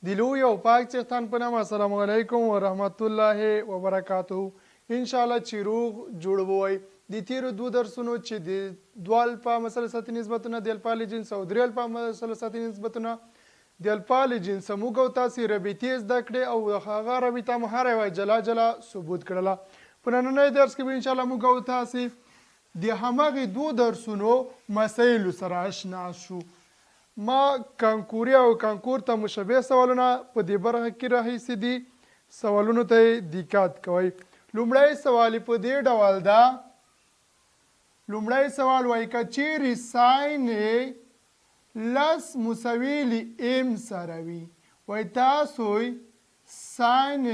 د لوی او پاک څښتن په نامه السلام علیکم ورحمت الله وبرکاته ان شاء الله چې روغ جوړ وای د تیرو دو درسونو چې د دوه الفا مثلثاتي نسبتونه د الفا له جنس او درې الفا مثلثاتي نسبتونه د الفا له جنس موږ او تاسې رابطې زده کړې او هغه رابطه مو هره یوه جلا جلا ثبوت کړله په نننی درس کې به انشاءالله موږ او تاسې د همغې دو درسونو مسایلو سره اشنا شو. ما کانکوري او کانکور ته مشابه سوالونه په دې برخه کې راهیسي دي. سوالونو ته دقت کوئ. لومړی سوال په دې ډول ده. لومړی سوال وایي که چیرې ساین لس مساوي له ام سره وي وایي تاسو ساین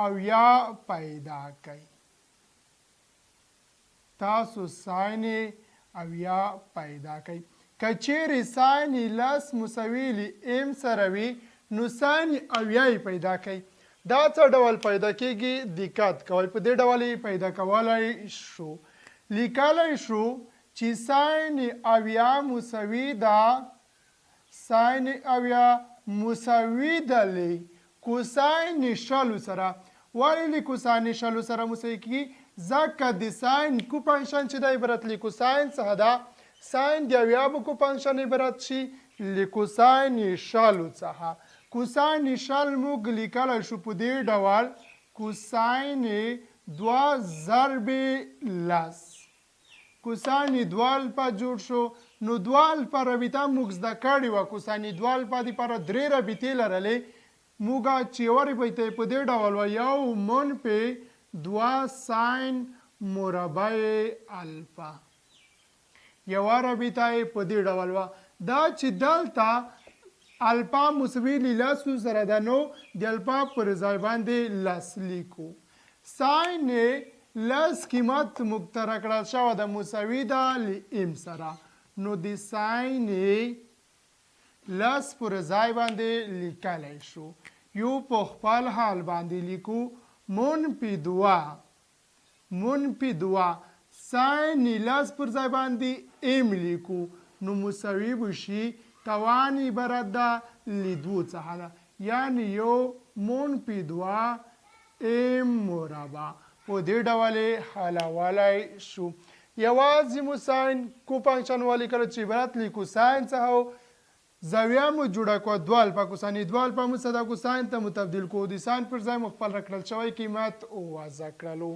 اویا پیدا کوئ. تاسو ساین اویا پیدا کوئ. که چیرې ساین لس مساوي له ام سره وي نو ساین اویا یې پیدا کوئ. دا څه ډول پیدا کیږي دقت کوئ. په دې ډول یې پیدا کولی شو. لیکلی شو چې ساین اویا مساوي ده ساین اویا مساوي ده له کوساین شلو سره. ولې له کوساین شلو سره مساوي کیږي؟ ځکه د ساین کوفنکشن چې ده عبارت له کوساین څخه ده. ساین د اویا به کوفنکشن عبارت شي له کوساین شلو څخه. کوساین شل موږ لیکلی شو په دې ډول کوساین دوه ضرب لس. کوساین دوه الفا جوړ شو. نو دوه الفا رابطه موږ زده کړې وه. کوساین دوه الفا دپاره درې رابطې لرلې. موږ چې یوه رابطه یې په دې ډول وه یو منفي دوه ساین مربع الفا. یوه رابطه یې په دې ډول وه. دا چې دلته الفا مساوي له لسو سره ده نو د الفا پر ځای باندې لس لیکو. ساین لس قیمت موږ ته راکړل شوی ده مساوي ده له ام سره. نو د ساین لس پر ځای باندې لیکلی شو. یو په خپل حال باندې لیکو منفي دوه ساین لس پر ځای باندې ام لیکو. نو مساوي به شي توان عبارت ده له دوو څخه ده. یعنې یو منفي دوه ام مربع. په دې ډول یې حلولی شو. یوازې مو ساین کوفنکشن ولیکلو چې عبارت له کوساین څخه زاویه مو جوړه کړه دوه الفا. کوساین دوه الفا مو څه ده کوساین ته مو تبدیل کړو. د ساین پر ځای مو خپل راکړل شوی قیمت وضع کړلو.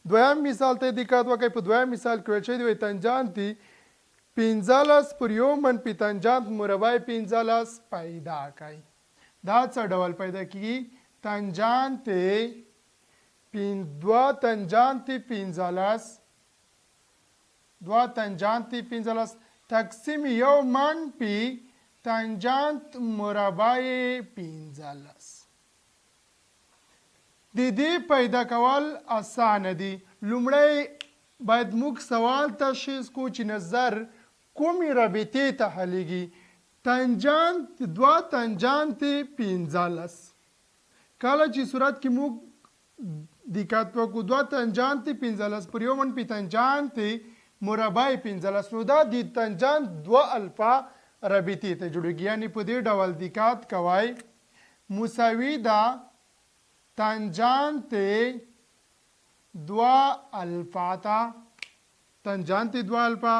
دویم مثال ته دقت وکړئ. په دویم مثال کې ویل شوي دي تنجانت 15 پر یو منفي تنجانت مربع 15 پیدا کړئ. دا څه ډول پیدا کیږي؟ تنجانت دوه تنجانت 15 تقسیم یو منفي تنجانت مربع 15. د دې پیدا کول اسانه دي. لومړی باید موږ سوال تشخیص کو چې نظر کومې رابطې ته حلیږي. تنجانت دوه تنجانت 15. کله چې صورت کې موږ دقت وکړو دوه تنجانت 15 پر یو منفي تنجانت مربع 15 نو دا د تنجانت دوه الفا رابطې ته جوړېږي. یعنې په دې ډول دقت کوئ مساوي ده تنجانت دوه الفا ته. تنجانت دوه الفا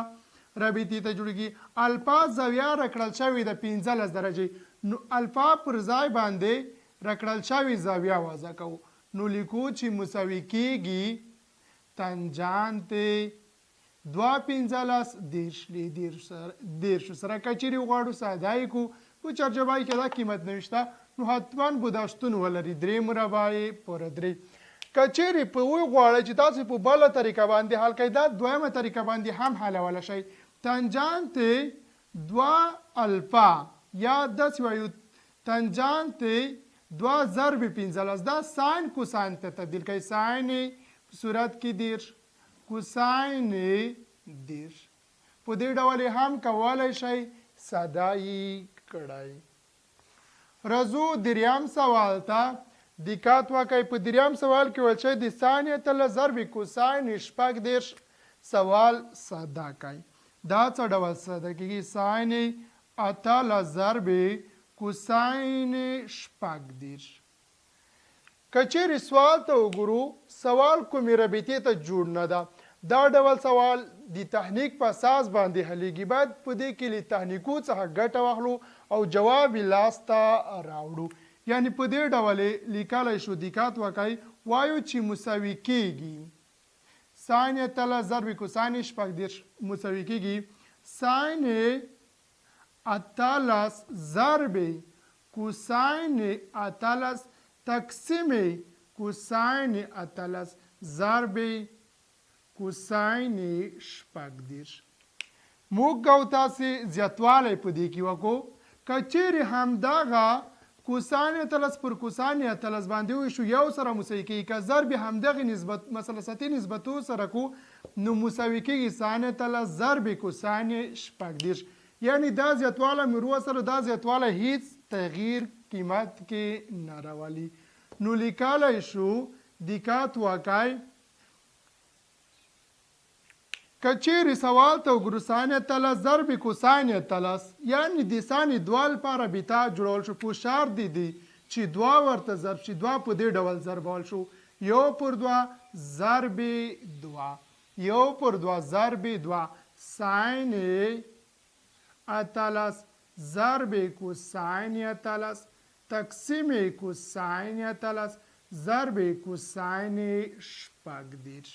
رابطې ته جوړېږي. الفا زاویه راکړل شوې ده 15 درجې. نو الفا پر ځای باندې راکړل شوې زاویه وضع کوو. نو لیکو چې مساوي کیږي تنجانت دوه 15 دیرشو سره. که چیرې غواړو ساده یې کړو په چارجبای کې دا قیمت نشته نو حتما به دا شتون ولري 3 مربع پر 3. که چیرې په وی غواړئ چې تاسو په بله طریقه باندې حل کړئ دا دویمه طریقه باندې هم حلولی شئ. تنجانت دوه الفا یا داسې وایو تنجانت دوه ضرب 15 دا ساین کوساین ته تبدیل کوئ. ساین په صورت کې دیرش کوساین دیرش. په دې ډول هم کولی شئ ساده یې کړئ. رضو دریم سوال ته دقت وکړئ. په دریم سوال کې ویل شوی د ساین اتله ضرب کوساین شپږ دیرش سوال ساده کړئ. دا څه ډول ساده کېږي؟ ساین اتله ضرب کوساین شپږ دېرش. که چیرې سوال ته وګورو سوال کومې رابطې ته جوړ نه ده. دا ډول سوال د تحنیک په اساس باندې حلیږي. باید په دې کې له تحنیکو څخه ګټه واخلو او جواب یې لاسته راوړو. یعنې په دې ډول یې لیکلی شو دیکات وکئ وایو چې مساوي کیږي ساین اتلس ضرب کوساین شپږ دېرش مساوي کیږي ساین اتلس ضرب کوساین اتلس تقسیم کوساین اتلس ضرب کوساین شپږ دېرش. موږ او تاسې زیاتوالی په دې کې وکړو. که چیرې همدغه کوساین اتلس پر کوساین اتلس باندې وویشو یو سره مساوي کیږي. که ضرب همدغې نسبت مثلثتي نسبتو سره کو نو مساوي کیږي ساین اتلس ضرب کوساین شپږ دېرش. یعنی دا زیاتوالی مې وروسره دا زیاتوالی هیڅ تغییر قیمت کې نه راولي. نو لیکلی شو دیکات وکئ که چیرې سوال ته وګورو ساین اتلس ضرب کوساین اتلس یعنې د ساین دوه لپاره بیتا جوړول شو. په شرط دی چې دوه ورته ضرب شي. دوه په دې ډول ضربول شو یو پر دوه ضرب دوه یو پر دوه ضرب دوه ساین اتلس ضرب کوساین اتلس تقسیم کوساین اتلس ضرب کوساین شپږ دېرش.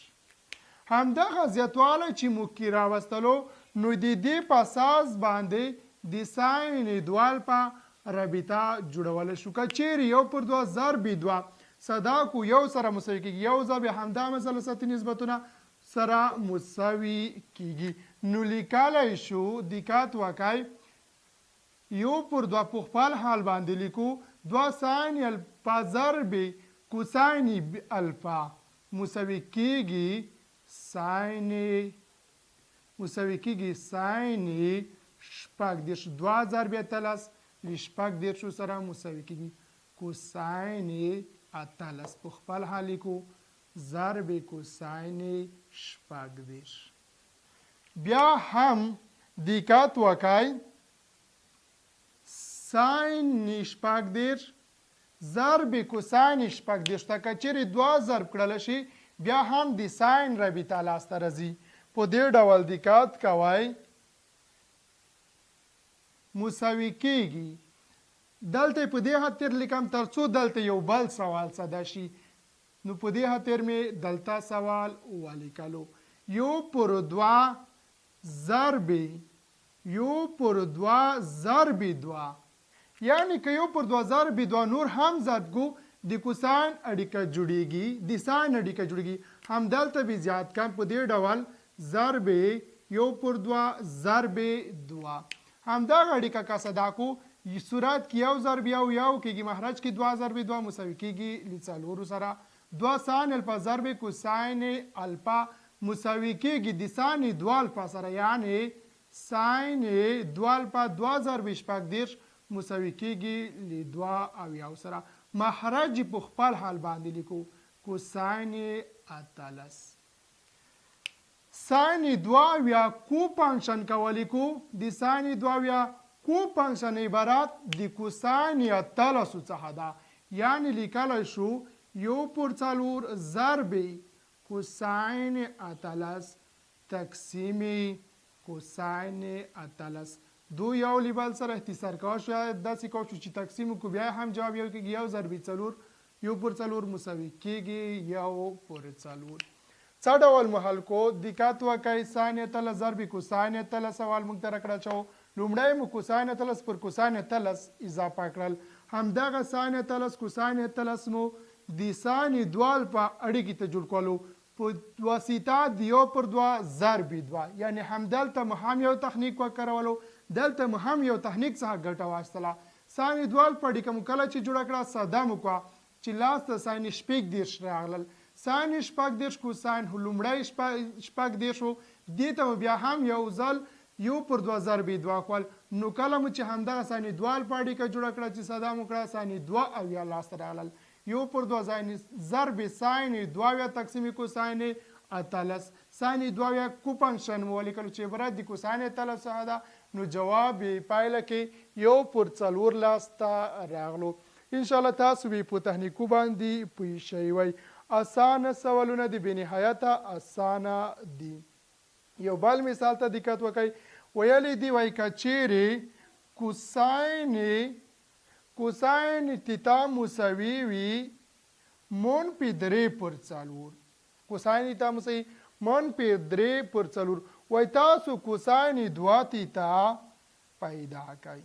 همدغه زیاتوالی چې موږ کې راوستلو نو د دې په اساس باندې د ساین دوه په رابطه جوړولی شو. که چیرې یو پر دوه ضرب دوه صدا کو یو سره مساوي کیږي یو ضرب همدا مثلثتي نسبتونه سره مساوي کیږي. نو لیکلی شو دیکات وکئ یو پر دوه په خپل حال باندې لیکو دوه ساین الفا ضرب کوساین الفا مساوي کیږي ساین شپږ دېرش. دوه ضرب اتلس له شپږ دېرشو سره مساوي کیږي کوساین اتلس په خپل حال لیکو ضرب کوساین شپږ دېرش. بیا هم دیکات وکئ ساین شپږ دېرش ضرب کوساین شپږ دېرش ته که چیرې دوه ضرب کړلی شي بیا هم د ساین رابطه لاسته راځي. په دې ډول دیکات کوئ مساوي کیږي. دلته په دې خاطر لیکم تر څو دلته یو بل سوال صدا شي. نو په دې خاطر مې دلته سوال ولیکلو یو پر دوه ضرب دوه یعنی که یو پر دوه ضرب دوه نور هم ضرب کو د کوساین اړیکه جوړیږي د ساین اړیکه جوړیږي. همدلته به زیات کم په دې ډول ضرب یو پر دوه ضرب دوه همدغه اړیکه که صدا کو صورت کې یو ضرب یو کېږي مخرج کې دوه ضرب دوه مساوي کېږي له څلورو سره دوه ساین الفا ضرب کوساین الفا مساوي کېږي د ساین دوه الفا سره یعنی ساین دوه الفا دوه ضرب شپږ دېرش مساوي کېږي له دوه اویاو سره. مخرج په خپل حال باندې لیکو کوساین اتلس ساین دوه اویا کو فنکشن کولی کو د ساین دوه اویا کو فنکشن عبارت د کوساین اتلسو څخه ده. یعنی لیکلی شو یو پر څلور ضرب کوساین اتلس تقسیم کوساین اتلس دو یو لیبل سره اختصار کوه شاید داسې کوو چې تقسیم کو بیا هم جواب یو کېږي یو ضرب څلور یو پر څلور مساوي کېږي یو پر څلور. څه ډول مو حل کو دیکات وکئ ساین اتلس ضرب کوساین اتلس سوال موږ ته راکړل شو. لومړی مو کوساین اتلس پر کوساین اتلس اضافه کړل همدغه ساین اتلس کوساین اتلس مو د ساین دوه الفا اړیکې ته جوړ کولو په واسطه د یو پر دوه ضرب دوه یعنی همدلته مو هم یو تخنیک وکارولو دلته مو هم یو تخنیک څخه ګټه واخیستله. ساین دوه الفا اړیکه مو کله چې جوړه کړه ساده مو کړه چې لاسته ساین شپږ دېرش راغلل. ساین شپږ دېرش کوساین لومړی شپږ دېرش و دې ته مو بیا هم یو ځل یو پر دوه ضرب دوه کول نو کله مو چې همدغه ساین دوه الفا اړیکه جوړه کړه چې ساده مو کړه ساین دوه اویا لاسته راغلل یو پر دوه ضرب ساین دوه اویا تقسیم کوساین اتلس ساین دوه اویا کو فنکشن مو ولیکلو چې عبارت د کوساین اتلس څخه ده نو جواب یې پایله کې 1/4 ته راغلو. انشاءالله تاسو به په تخنیکو باندې پوه شوي وئ. اسانه سوالونه دي بنهایته اسانه دي. یو بل مثال ته دقت وکړئ. ویلې دي وایي که چیرې کوساین تیتا مساوي وي -3/4. کوساین تیتا مساوي -3/4. وایي تاسو کوساین 2 تیتا پیدا کړئ.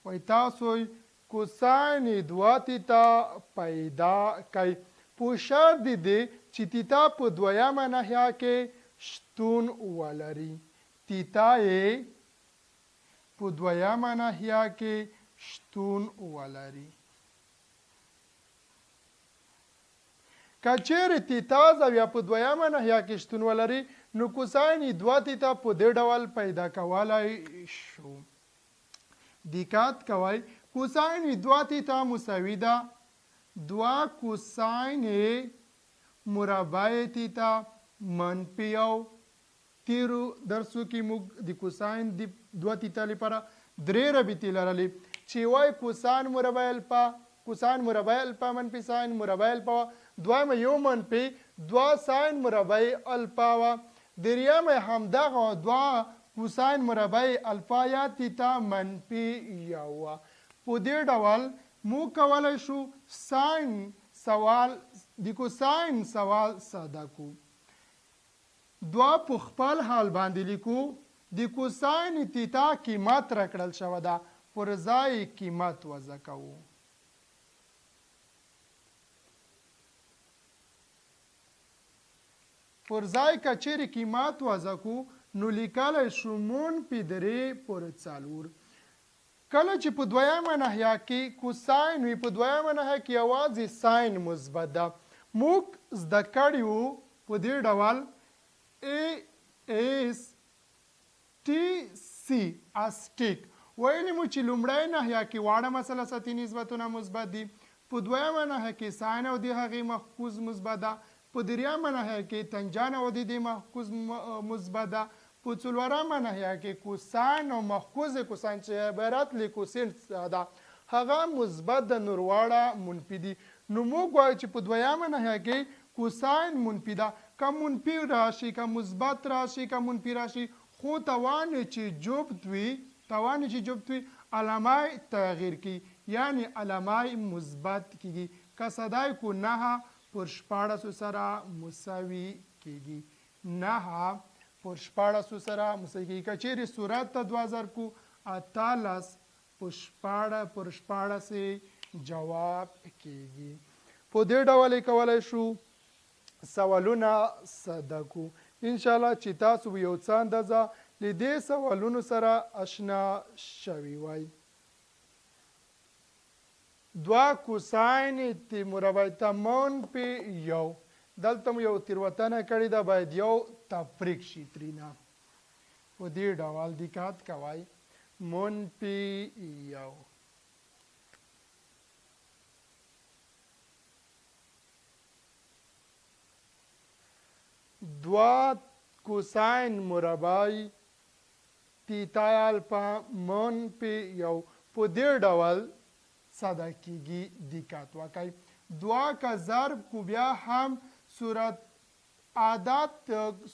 وایي تاسو کوساین 2 تیتا پیدا کړئ په شرط دی چې تیتا په دویمه ناحیه کې شتون ولري. تیتا یې په دویمه ناحیه کې شتون ولري. که چیرې تیتا زاویه په دویمه ناحیه کې شتون ولري نو کوساین 2 تیتا په دې ډول پیدا کولی شو. دقت کوئ. کوساین 2 تیتا مساوي ده 2 کوساین مربع تیتا -1. تیرو درسو کې موږ د کوساین د 2 تیتا لپاره 3 رابطې لرلې چې وایي کوساین مربع الفا منفي ساین مربع الفا دویمه 1-2 ساین مربع الفا وه. دریمه همدغه 2 کوساین مربع الفا یا تیتا -1 وه. په دې ډول موږ کولی شو د کوساین سوال ساده کو. 2 په خپل حال باندې لیکو. د کوساین تیتا قیمت راکړل شوه ده پر ځای قیمت وضع کوو. پر ځای که چیرې قیمت وضع کو نو لیکلی شو -3/4. کله چې په دویمه ناحیه کې کوساین وي په دویمه ناحیه کې یوازې ساین مثبت ده. موږ زده کړي وو په دې ډول ASTC اسټیک ویلي مو چې لومړی ناحیه کې واړه مثلثاتي نسبتونه مثبت دي. په دویمه ناحیه کې ساین او د هغې محفوظ مثبت ده. په دریمه ناحیه کې تنجان او د دې محفوظ مثبت ده. په څلورمه ناحیه کې کوساین او محفوظ کوساین چې عبارت له کوسین ده هغه مثبت ده، نور واړه منفي دي. نو موږ وایو چې په دویمه ناحیه کې کوساین منفي ده. که منفي راشي که مثبت راشي که منفي راشي خو توان چې جفت وي علامه تغییر کی یعنی علامه مثبت کیږي. که صدای کو 9/14 سره مساوي کیږي. 9/14 سره مساوي کیږي. که چیرې صورت ته 2 ضرب کو 18/14 جواب کیږي. په دې ډول یې کولی شو سوالونه ساده کو. انشاءالله چې تاسو به یو څه اندازه له دې سوالونو سره آشنا شوي وای. 2 کوساین تی مربع ته -1 دلته مو یو تیروتنه کړې ده باید یو تفریق شي ترېنه. په دې ډول دقت کوئ. -1 2 کوساین مربع تیتا الفا -1 په دې ډول ساده کیږي. دقت وکړئ. 2 که ضرب کو بیا هم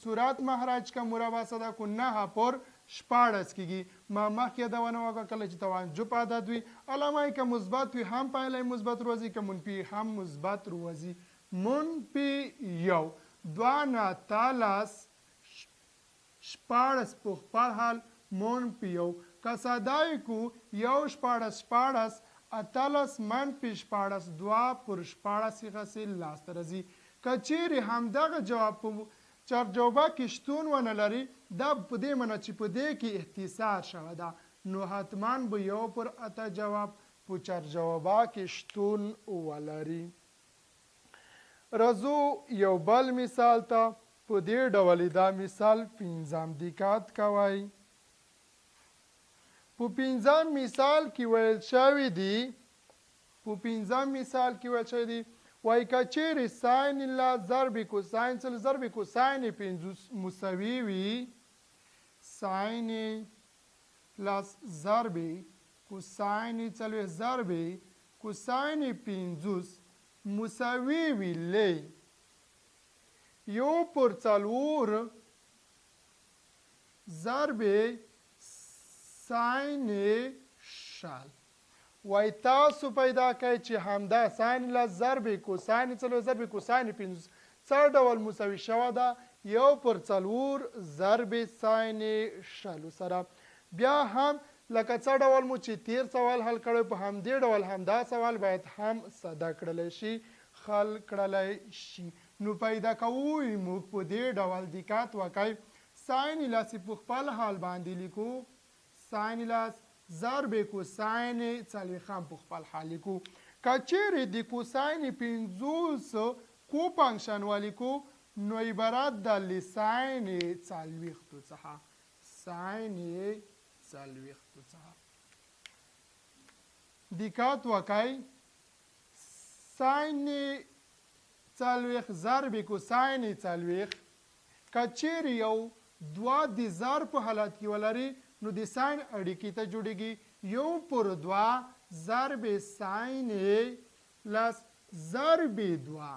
صورت مخرج کا مربع ساده کو 9/14 کیږي. ما مخکې یادونه وکړه کله چې توانجب عدد وي علامه که مثبت وي هم پایله مثبت روځي که منفي هم مثبت روځي. -1 2 نه 14 په خپل حال -1 که ساده کو 1/14 18 -14 غسل لاسته راځي. که چیرې همدغه جواب په چارجوابه کې شتون ونه لري دا په دې معنی چې په دې کې اختصار شوی ده نو حتما به 1/8 جواب په چارجوابه کې شتون ولري. راځو یو بل مثال ته. په دې ډول دا مثال 5 دقت کوئ. په 5 مثال کې ویل شوی دی وایي که چیرې ساین له ضرب کوساین سره ضرب کوساین 5 مساوي وي ساین لس ضرب کوساین څلوېښت ضرب کوساین پنځوس مساوي وي لی یو پر څلور ضرب ساین شل وای تاسو پیدا کړئ چې همدا ساین لس ضرب کوساین څلوېښت ضرب کوساین پنځوس څه ډول مساوي شوه ده یو پر څلور ضرب ساین شلو سره بیا هم لکه څه ډول مو چې تیر سوال حل کړی په همدې ډول همدا سوال باید هم ساده کړلی شي حل کړلی شي نو پیدا کوو موږ په دې ډول دقت وکړئ ساین لس په خپل حال باندې لیکو ساین لس ضرب کوساین څلوېښت په خپل حال لیکو که چیرې د کوساین پنځوس کو فنکشن ولیکو نو عبارت د له ساین څلوېښتو څخه ساین څلوېښتو څخه دقت وکړئ ساین څلوېښت ضرب کوساین څلوېښت که چیرې یو دوه د ضرب په حالت کې ولري نو د ساین اړیکې ته جوړیږي یو پر دوه ضرب ساین لس ضرب دوه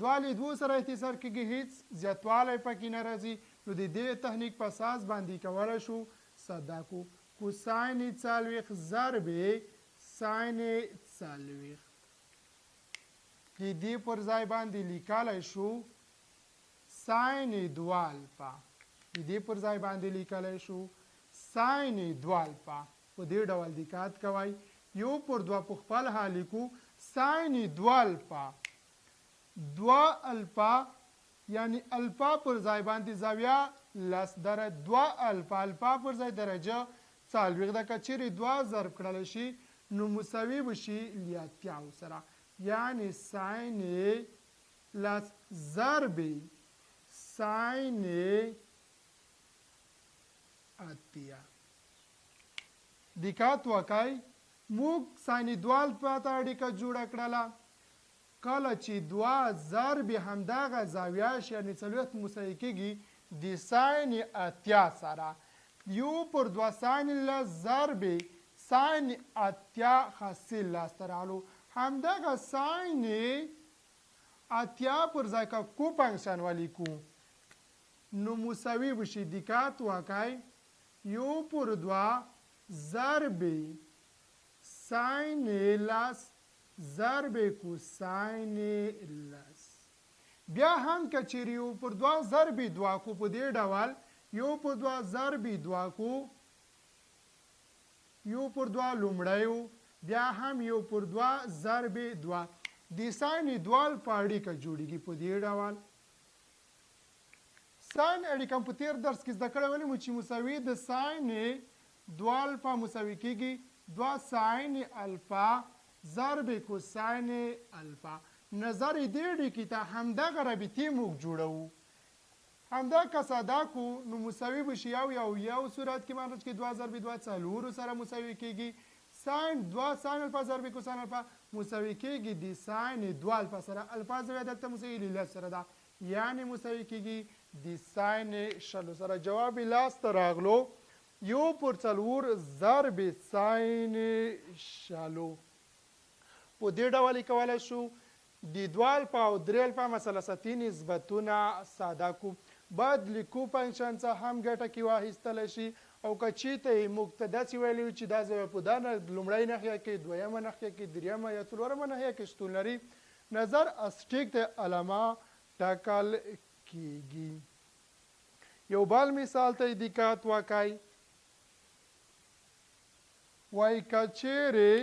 دوه له دوو سره اختصار کېږي هیڅ زیاتوالی پکې نه راځي نو د دې تخنیک په اساس باندې کولی شو ساده کو کوساین څلوېښت ضرب ساین څلوېښت د دې پر ځای باندې لیکلی شو ساین دوه الفا د دې پر ځای باندې لیکلی شو ساین دوه الفا په دې ډول دقت کوئ یو پر دوه په خپل حال لیکو ساین دوه الفا دوه الفا یعنی الفا پر ځای باندې زاویه لس درجه دوه الفا الفا پر ځای درجه څلوېښت ده که چیرې دوه ضرب کړلی شي نو مساوي به شي له اتیاو سره یعنی ساین لس ضرب ساین اتیا دقت وکړئ موږ ساین دوه الفا ته اړیکه جوړه کړله کله چې دوه ضرب همدغه زاویه شي یعنې څلوېښت مساوي کېږي د ساین اتیا سره یو پر دوه ساین لس ضرب ساین اتیا حاصل لاسته راغلو همدغه ساین اتیا پر ځای که کو فنکشن ولیکو نو مساوي به شي دقت وکړئ یو پر دوه ضرب ساین لس ضرب کوساین لس بیا هم که چیرې یو پر دوه ضرب دوه کو په دې ډول یو پر دوه ضرب دوه کو یو پر دوه لومړی بیا هم یو پر دوه ضرب دوه د ساین دوه الفا اړیکه جوړیږي په دې ډول ساین اړیکه په تیر درس کې زده کړی ولې مو چې مساوي د ساین دوه الفا مساوي کېږي دوه ساین الفا ضرب کوساین الفا نظر دې اړیکې ته همدغه رابطې موږ جوړوو همدا که ساده کو نو مساوي به شي یو صورت کې معنی کې دوه ضرب دوه څلورو سره مساوي کېږي ساین دوه ساین الفا ضرب کوساین الفا مساوي کېږي د ساین دوه الفا سره الفا زاویه دلته مساوي له لس سره ده یعنې مساوي کېږي د ساین شلو سره جواب یې لاسته راغلو یو پر څلور ضرب ساین شلو په دې ډول یې کولی شو د دوه الفا او درې الفا مثلثاتي نسبتونه ساده کو باید لیکو فنکشن څخه هم ګټه کې واخیستلی شي او که چېرته یې موږ ته داسې ویلي وي چې دا زاویه په دا لومړۍ ناحیه کې دویمه ناحیه کې درېیمه یا څلورمه ناحیه کې شتون لري نظر اسټیک د علامه ټاکل کېږي یو بل مثال ته دقت وکړئ وایي که چیرې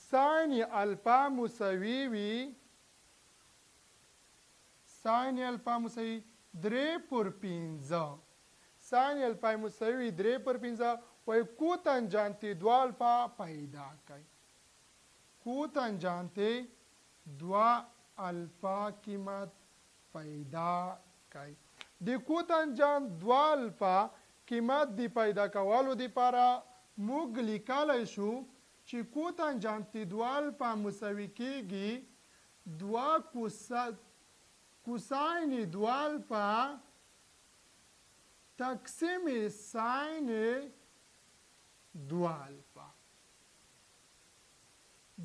ساین الفا مساوي وي ساین الفا مساوي درې پر پنځه ساین الفا مساوي وي درې پر پنځه وایي کو تنجانت دوه الفا پیدا کړئ کو تنجانت دوه الفا قیمت پیدا کړئ د کو تنجانت دوه الفا قیمت د پیدا کولو دپاره موږ لیکلی شو چې کو تنجانت دوه الفا مساوي کېږي دوه کوساین 2 الفا تقسیم ساین 2 الفا.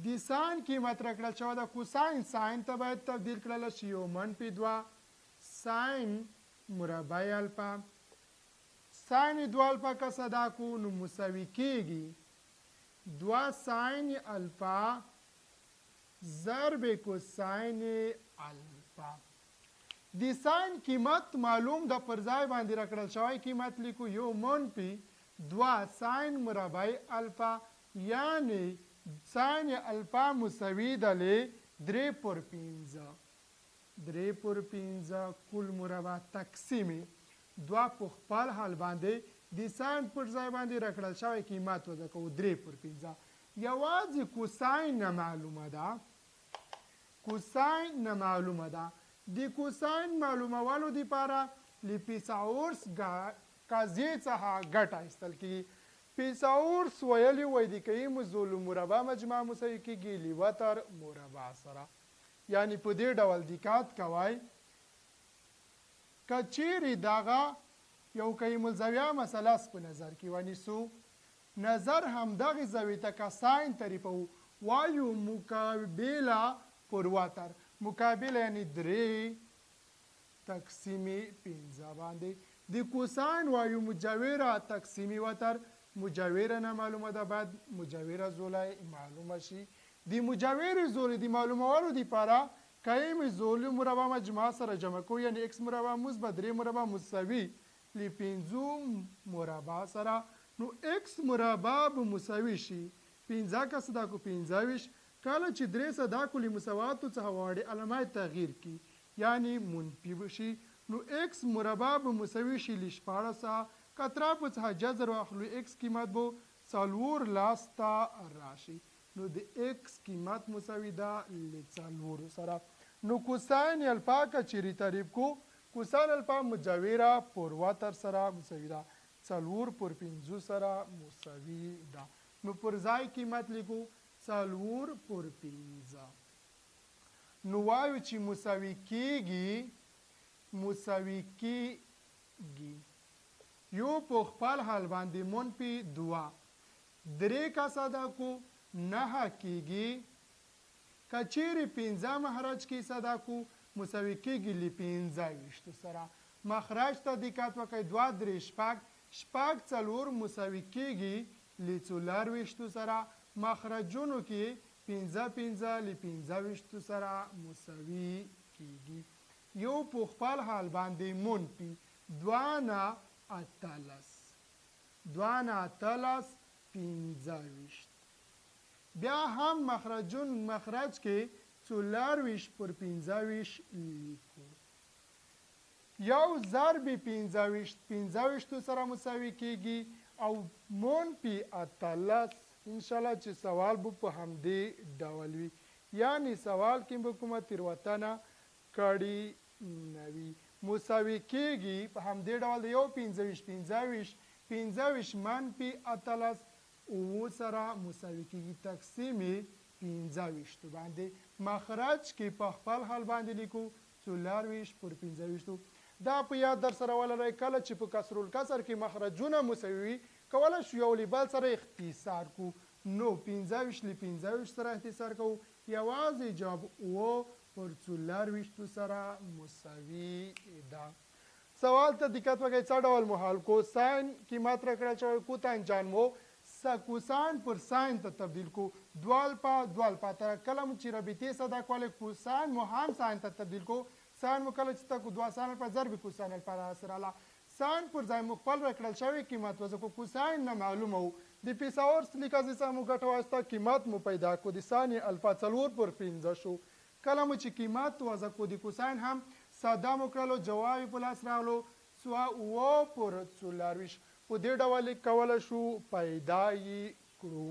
د ساین قیمت راکړل شوی ده کوساین ساین ته باید تبدیل کړل شي یو منفي 2 ساین مربع الفا. ساین 2 الفا که صدا کو نو مساوي کیږي 2 ساین الفا ضرب کوساین الفا. د ساین قیمت معلوم ده پر ځای باندې راکړل شوی قیمت لیکو یو منفي 2 ساین مربع الفا یعنی ساین الفا مساوي ده له 3 پر 5 3 پر 5 کل مربع تقسیم 2 په خپل حال باندې د ساین پر ځای باندې راکړل شوی قیمت وضع کوو 3 پر 5. یوازې کوساین نه معلومه ده کوساین نه معلومه ده. د کوساین معلومولو دپاره له پیثاغورس قاضیې څخه ګټه ایستل کېږي. پیثاغورس ویلي وای د قیم ضلع مربع مجموعه مساوي کېږي له وتر مربع سره. یعنی په دې ډول دقت کوئ که چیرې دغه یو قیم الزاویه مثلث په نظر کې ونیسو نظر همدغې زاویې ته که ساین طریقه وایو مقابله پر وتر مقابله یعنی 3 تقسیم 15 باندې. د کوساین وایو مجاوره تقسیم وتر مجاوره نه معلومه ده باید مجاوره زولای معلومه شي. د مجاوره زولې د معلومولو دپاره قیم زولې مربع مجموعه سره جمع کوو یعنی اکس مربع مثبت 3 مربع مساوي له 5 مربع سره نو اکس مربع به مساوي شي 15 که صدا کو 25 کله چې 3 صدا کو له مساواتو څخه واړې علامه تغییر کی یعنی منفي بشي نو اکس مربع به مساوي شي له 14 کترا په څخه جذر واخلو اکس قیمت بو څلور لاسته راشي نو د اکس قیمت مساوي ده له څلورو سره. نو کوساین الفا که چیرې تعریف کو کوساین الفا مجاوره پر وتر سره مساوي ده 4 پر 5 سره مساوي ده. نو پر ځای قیمت لیکو 4 پر 5 نو وایو چې مساوي کیږي یو په خپل حال باندې منفي 2 3 کا صدا کو 9 کیږي که چیرې 15 مخرج کې صدا کو مساوي کیږي له 15 سره. مخرج ته دقت وکړئ 2 3 شپږ 4 مساوي کیږي له 24 سره. مخرجونو کې 15 له 15 سره مساوي کیږي. یو په خپل حال باندې منفي 2 نه 18 15 بیا هم مخرج کې 24 پر 15 لیکو. یو ضرب 15 سره مساوي کیږي او منفي 18 انشاءالله چې سوال به په همدې ډول وي یعنی سوال کې به کومه تېروتنه کړې نه وي. مساوي کیږي په همدې ډول د یو 15 منفي 18 او سره مساوي کیږي تقسیم 15 باندې. مخرج کې په خپل حال باندې لیکو 24 پر 15. دا په یاد در سره ولرئ کله چې په کسر الکسر کې مخرجونه مساوي کولی شو یو له بل سره اختصار کو نو 15 له 15 سره اختصار کوو یوازې جواب او پر 24 سره مساوي ده. سوال ته دقت وکړئ څه ډول مو حل کو. ساین قیمت راکړل شوی کوتاین جان مو کوساین پر ساین ته تبدیل کو 2 الفا ته کله مو چې رابطې صدا کولی کوساین مو هم ساین ته تبدیل کو ساین مو کله چې ته کو 2 ساین الفا ضرب کوساین الفا را سره لا ساین پر ځای مو خپل راکړل شوی قیمت وضع کو کوساین نه معلومه و د پیثاغورس لیکازې څخه مو ګټه واخیسته قیمت مو پیدا کو د ساین الفا 4 پر 15 شو. کله مو چې قیمت وضع کو د کوساین هم ساده مو کړلو جواب یې په لاس راغلو 2 پر 24 په دې ډول کولی شو پیدا یې کړو.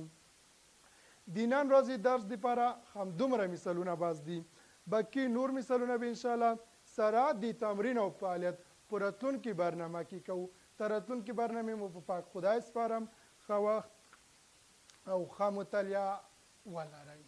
د نن ورځې درس دپاره همدومره مثالونه بس دي. باقي نور مثالونه به انشاءالله سره د تمرین او فعالیت په راتلونکي برنامه کې کوو. تر راتلونکي برنامې مو په پاک خدای سپارم. ښه وخت او ښه مطالعه ولرئ.